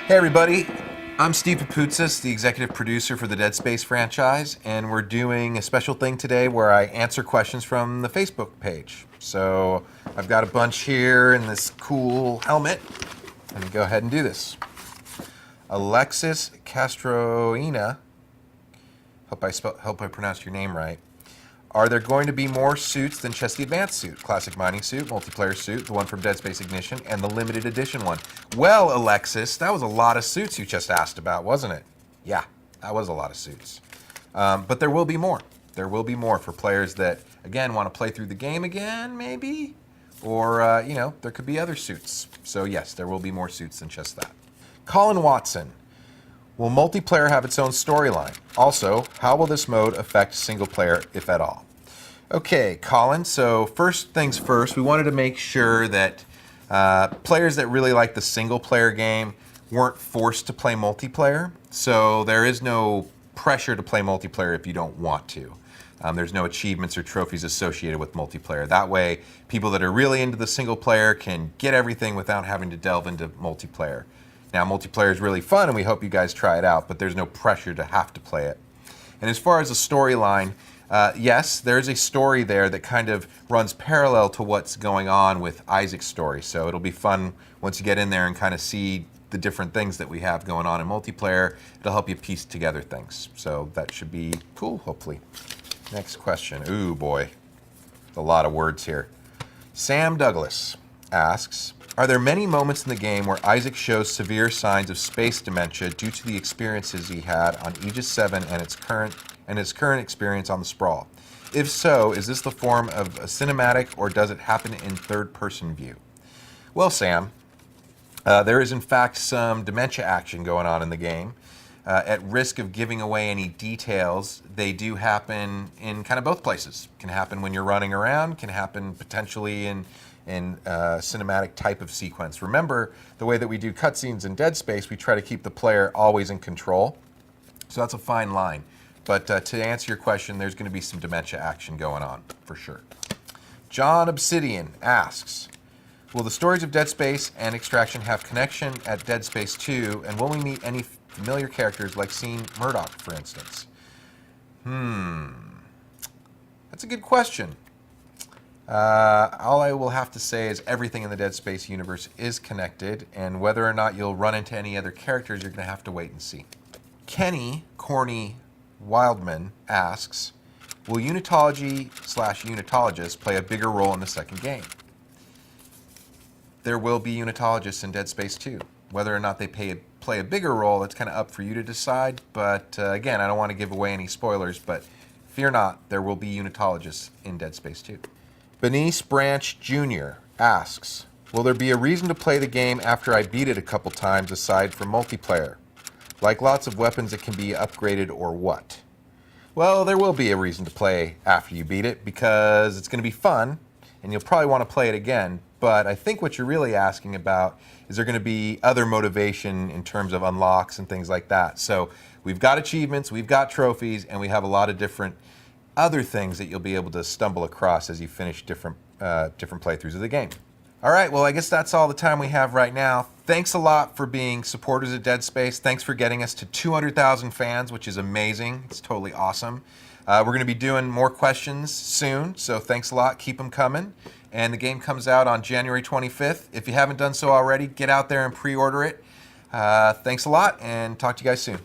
Hey everybody, I'm Steve Papoutsis, the executive producer for the Dead Space franchise, and we're doing a special thing today where I answer questions from the Facebook page. So I've got a bunch here in this cool helmet. Let me go ahead and do this. Alexis Castroina, hope I pronounced your name right. Are there going to be more suits than just the advanced suit? Classic mining suit, multiplayer suit, the one from Dead Space Ignition, and the limited edition one. Well, Alexis, that was a lot of suits you just asked about, wasn't it? Yeah, that was a lot of suits. But there will be more. There will be more for players that, again, want to play through the game again, maybe? Or, there could be other suits. So yes, there will be more suits than just that. Colin Watson. Will multiplayer have its own storyline? Also, how will this mode affect single player, if at all? Okay, Colin, so first things first, we wanted to make sure that players that really like the single player game weren't forced to play multiplayer. So there is no pressure to play multiplayer if you don't want to. There's no achievements or trophies associated with multiplayer. That way, people that are really into the single player can get everything without having to delve into multiplayer. Now, multiplayer is really fun, and we hope you guys try it out, but there's no pressure to have to play it. And as far as the storyline, yes, there's a story there that kind of runs parallel to what's going on with Isaac's story. So it'll be fun once you get in there and kind of see the different things that we have going on in multiplayer. It'll help you piece together things. So that should be cool, hopefully. Next question. Ooh, boy. A lot of words here. Sam Douglas asks, are there many moments in the game where Isaac shows severe signs of space dementia due to the experiences he had on Aegis 7 and his current experience on the Sprawl? If so, is this the form of a cinematic or does it happen in third-person view? Well, Sam, there is in fact some dementia action going on in the game. At risk of giving away any details, they do happen in kind of both places. Can happen when you're running around, can happen potentially in cinematic type of sequence. Remember, the way that we do cutscenes in Dead Space, we try to keep the player always in control. So that's a fine line. But to answer your question, there's going to be some dementia action going on, for sure. John Obsidian asks, will the stories of Dead Space and Extraction have connection at Dead Space 2, and will we meet any familiar characters like seeing Murdoch, for instance? That's a good question. All I will have to say is everything in the Dead Space universe is connected, and whether or not you'll run into any other characters, you're going to have to wait and see. Kenny Corny Wildman asks, will Unitology/Unitologists play a bigger role in the second game? There will be Unitologists in Dead Space 2. Whether or not they play a bigger role, that's kind of up for you to decide, but again, I don't want to give away any spoilers, but fear not, there will be Unitologists in Dead Space 2. Benice Branch Jr. asks, will there be a reason to play the game after I beat it a couple times aside from multiplayer? Like lots of weapons that can be upgraded or what? Well, there will be a reason to play after you beat it because it's going to be fun and you'll probably want to play it again. But I think what you're really asking about is there going to be other motivation in terms of unlocks and things like that. So we've got achievements, we've got trophies, and we have a lot of different other things that you'll be able to stumble across as you finish different playthroughs of the game. All right, well, I guess that's all the time we have right now. Thanks a lot for being supporters of Dead Space. Thanks for getting us to 200,000 fans, which is amazing. It's totally awesome. We're going to be doing more questions soon, so thanks a lot. Keep them coming. And the game comes out on January 25th. If you haven't done so already, get out there and pre-order it. Thanks a lot, and talk to you guys soon.